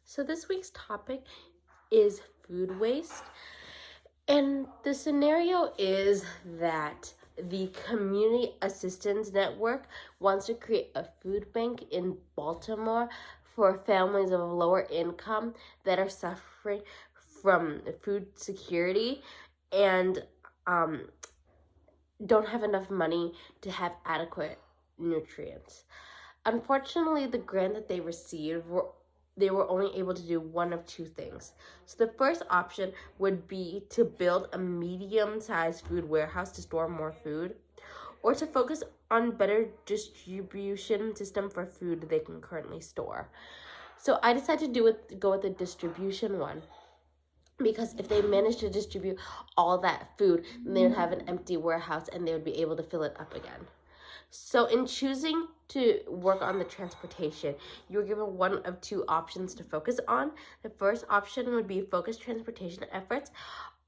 So this week's topic is food waste. And the scenario is that the Community Assistance Network wants to create a food bank in Baltimore for families of lower income that are suffering from food security and don't have enough money to have adequate nutrients. Unfortunately, the grant that they received they were only able to do one of two things. So the first option would be to build a medium-sized food warehouse to store more food, or to focus on better distribution system for food they can currently store. So I decided to go with the distribution one, because if they manage to distribute all that food, then they would have an empty warehouse and they would be able to fill it up again. So in choosing to work on the transportation, you're given one of two options to focus on. The first option would be focus transportation efforts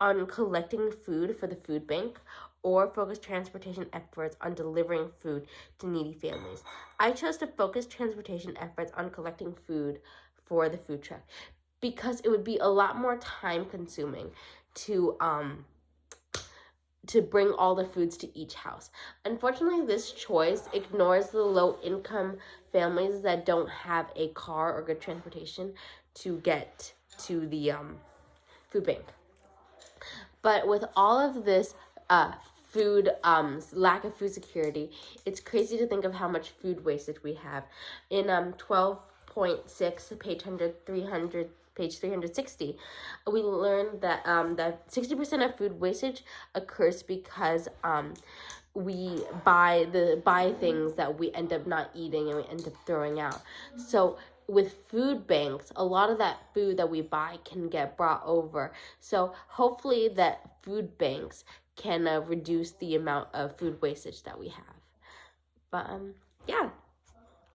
on collecting food for the food bank, or focus transportation efforts on delivering food to needy families. I chose to focus transportation efforts on collecting food for the food truck, because it would be a lot more time consuming to bring all the foods to each house. Unfortunately, this choice ignores the low income families that don't have a car or good transportation to get to the food bank. But with all of this food lack of food security, it's crazy to think of how much food wastage we have. In 12.6, page 360, we learned that that 60% of food wastage occurs because we buy things that we end up not eating and we end up throwing out. So with food banks, a lot of that food that we buy can get brought over. So hopefully that food banks can reduce the amount of food wastage that we have. But yeah.